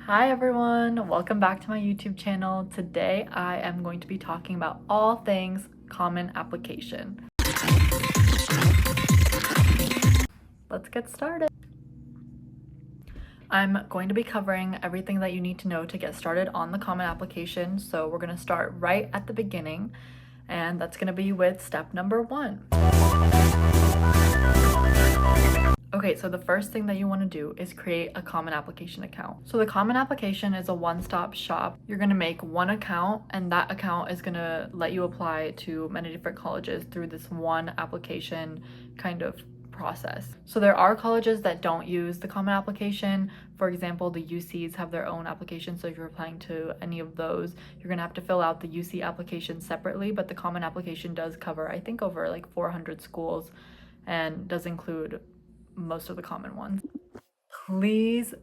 Hi everyone, welcome back to my YouTube channel. Today I am going to be talking about all things common application. Let's get started. I'm going to be covering everything that you need to know to get started on the common application. So we're going to start right at the beginning, and that's going to be with step number 1. Okay, so the first thing that you want to do is create a common application account. So the common application is a one-stop shop. You're going to make one account, and that account is going to let you apply to many different colleges through this one application kind of process. So there are colleges that don't use the common application. For example, the UCs have their own application, so if you're applying to any of those, you're going to have to fill out the UC application separately, but the common application does cover, I think, over like 400 schools and does include most of the common ones. Please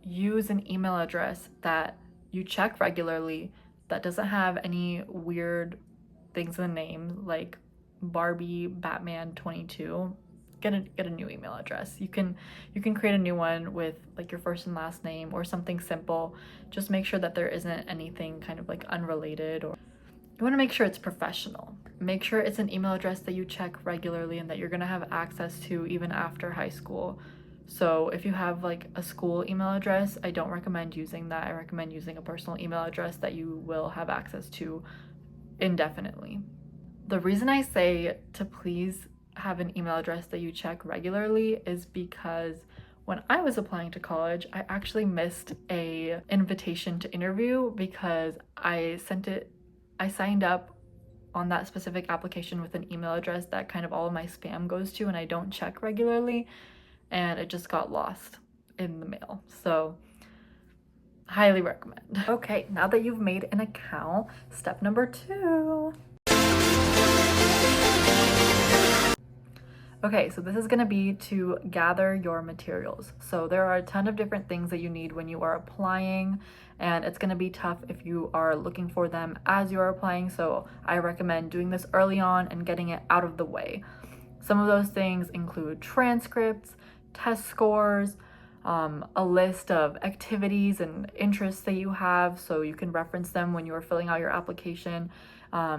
use an email address that you check regularly that doesn't have any weird things in the name like Barbie Batman 22. Get a new email address. You can create a new one with like your first and last name or something simple. Just make sure that there isn't anything kind of like unrelated, or you want to make sure it's professional. Make sure it's an email address that you check regularly and that you're going to have access to even after high school. So if you have like a school email address, I don't recommend using that. I recommend using a personal email address that you will have access to indefinitely. The reason I say to please have an email address that you check regularly is because when I was applying to college, I actually missed an invitation to interview because I signed up on that specific application with an email address that kind of all of my spam goes to, and I don't check regularly, and it just got lost in the mail. So highly recommend. Okay, now that you've made an account, step number 2. Okay, so this is going to be to gather your materials. So there are a ton of different things that you need when you are applying, and it's going to be tough if you are looking for them as you are applying. So I recommend doing this early on and getting it out of the way. Some of those things include transcripts, test scores, a list of activities and interests that you have so you can reference them when you are filling out your application.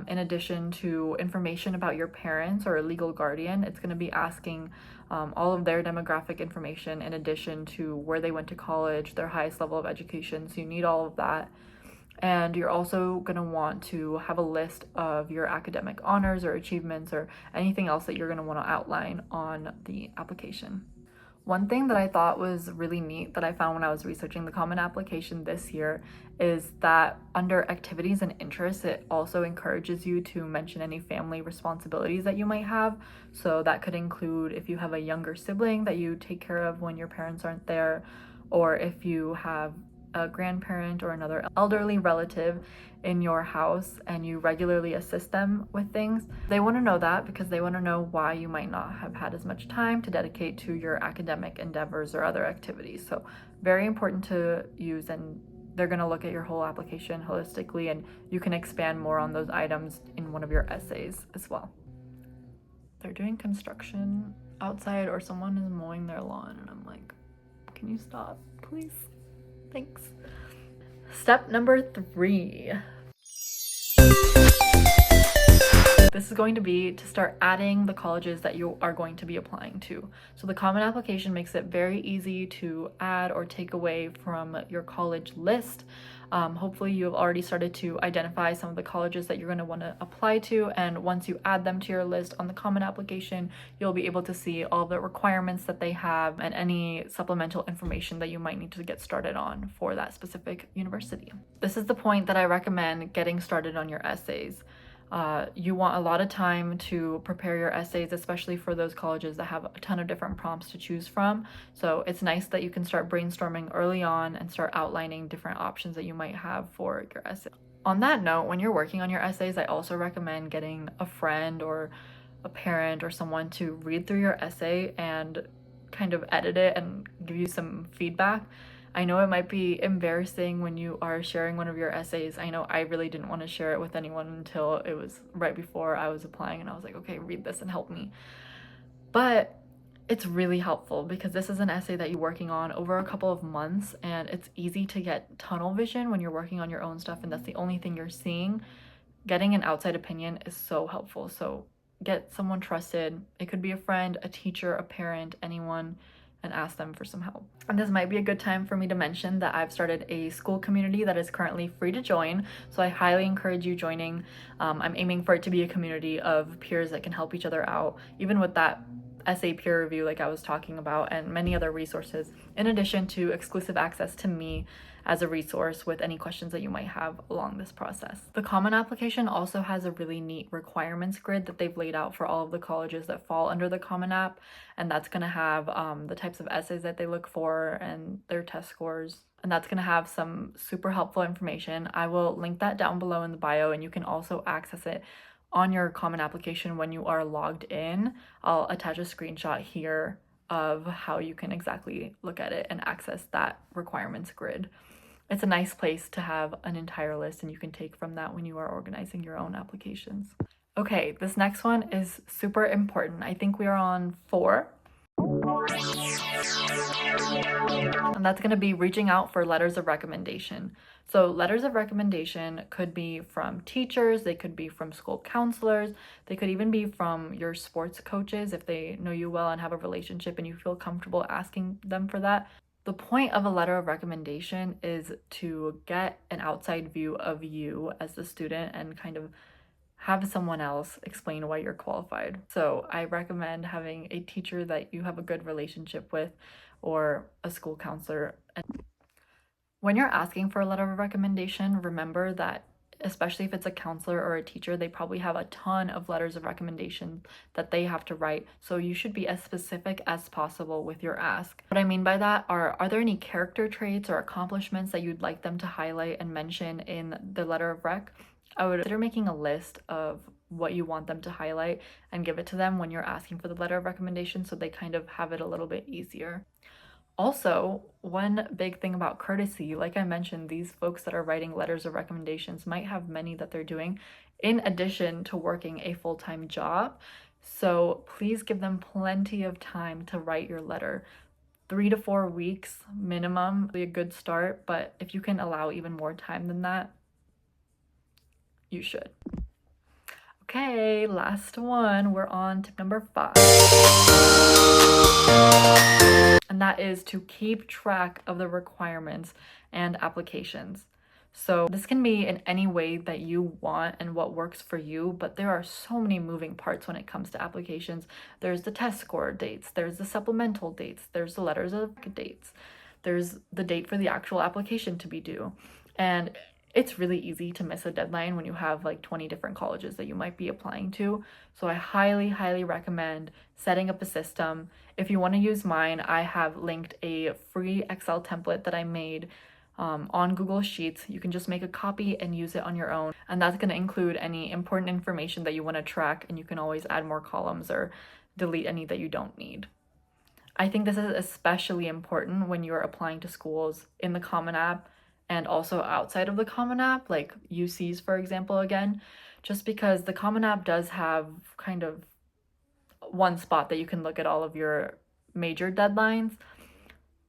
In addition to information about your parents or a legal guardian, it's going to be asking all of their demographic information in addition to where they went to college, their highest level of education. So you need all of that. And you're also going to want to have a list of your academic honors or achievements or anything else that you're going to want to outline on the application. One thing that I thought was really neat that I found when I was researching the common application this year is that under activities and interests, it also encourages you to mention any family responsibilities that you might have. So that could include if you have a younger sibling that you take care of when your parents aren't there, or if you have a grandparent or another elderly relative in your house and you regularly assist them with things. They want to know that because they want to know why you might not have had as much time to dedicate to your academic endeavors or other activities. So very important to use, and they're going to look at your whole application holistically, and you can expand more on those items in one of your essays as well. They're doing construction outside, or someone is mowing their lawn, and I'm like, can you stop, please? Thanks. Step number 3. This is going to be to start adding the colleges that you are going to be applying to. So the common application makes it very easy to add or take away from your college list. Hopefully you have already started to identify some of the colleges that you're going to want to apply to, and once you add them to your list on the common application, you'll be able to see all the requirements that they have and any supplemental information that you might need to get started on for that specific university. This is the point that I recommend getting started on your essays. You want a lot of time to prepare your essays, especially for those colleges that have a ton of different prompts to choose from. So it's nice that you can start brainstorming early on and start outlining different options that you might have for your essay. On that note, when you're working on your essays, I also recommend getting a friend or a parent or someone to read through your essay and kind of edit it and give you some feedback. I know it might be embarrassing when you are sharing one of your essays. I know I really didn't want to share it with anyone until it was right before I was applying, and I was like, okay, read this and help me. But It's really helpful because this is an essay that you're working on over a couple of months, and it's easy to get tunnel vision when you're working on your own stuff and that's the only thing you're seeing. Getting an outside opinion is so helpful. So get someone trusted. It could be a friend, a teacher, a parent, anyone, and ask them for some help. And this might be a good time for me to mention that I've started a SKOOL community that is currently free to join. So I highly encourage you joining. I'm aiming for it to be a community of peers that can help each other out, even with that essay peer review like I was talking about, and many other resources, in addition to exclusive access to me as a resource with any questions that you might have along this process. The Common Application also has a really neat requirements grid that they've laid out for all of the colleges that fall under the Common App, and that's going to have the types of essays that they look for and their test scores. And that's going to have some super helpful information. I will link that down below in the bio, and you can also access it on your Common Application when you are logged in. I'll attach a screenshot here of how you can exactly look at it and access that requirements grid. It's a nice place to have an entire list, and you can take from that when you are organizing your own applications. Okay, this next one is super important. I think we are on 4. And that's going to be reaching out for letters of recommendation. So letters of recommendation could be from teachers, they could be from school counselors, they could even be from your sports coaches if they know you well and have a relationship and you feel comfortable asking them for that. The point of a letter of recommendation is to get an outside view of you as the student and kind of have someone else explain why you're qualified. So I recommend having a teacher that you have a good relationship with or a school counselor. When you're asking for a letter of recommendation, remember that especially if it's a counselor or a teacher, they probably have a ton of letters of recommendation that they have to write. So you should be as specific as possible with your ask. What I mean by that are there any character traits or accomplishments that you'd like them to highlight and mention in the letter of rec? I would consider making a list of what you want them to highlight and give it to them when you're asking for the letter of recommendation so they kind of have it a little bit easier. Also, one big thing about courtesy, like I mentioned, these folks that are writing letters of recommendations might have many that they're doing in addition to working a full-time job. So please give them plenty of time to write your letter. 3 to 4 weeks minimum would be a good start, but if you can allow even more time than that, you should. Okay, last one. We're on tip number 5. And that is to keep track of the requirements and applications. So this can be in any way that you want and what works for you, but there are so many moving parts when it comes to applications. There's the test score dates, there's the supplemental dates, there's the letters of dates, there's the date for the actual application to be due. And it's really easy to miss a deadline when you have like 20 different colleges that you might be applying to. So I highly, highly recommend setting up a system. If you want to use mine, I have linked a free Excel template that I made on Google Sheets. You can just make a copy and use it on your own. And that's going to include any important information that you want to track, and you can always add more columns or delete any that you don't need. I think this is especially important when you're applying to schools in the Common App and also outside of the Common App, like UCs, for example, again, just because the Common App does have kind of one spot that you can look at all of your major deadlines,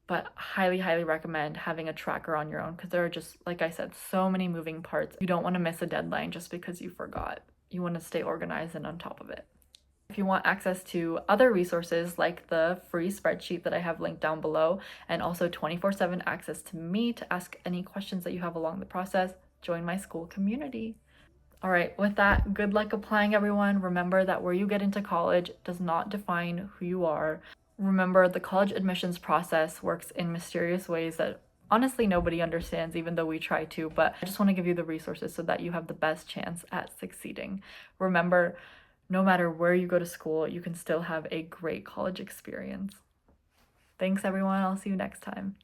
but highly, highly recommend having a tracker on your own because there are just, like I said, so many moving parts. You don't want to miss a deadline just because you forgot. You want to stay organized and on top of it. If you want access to other resources like the free spreadsheet that I have linked down below, and also 24/7 access to me to ask any questions that you have along the process, join my SKOOL community. All right, with that, good luck applying, everyone. Remember that where you get into college does not define who you are. Remember, the college admissions process works in mysterious ways that honestly nobody understands, even though we try to, but I just want to give you the resources so that you have the best chance at succeeding. Remember, no matter where you go to school, you can still have a great college experience. Thanks, everyone. I'll see you next time.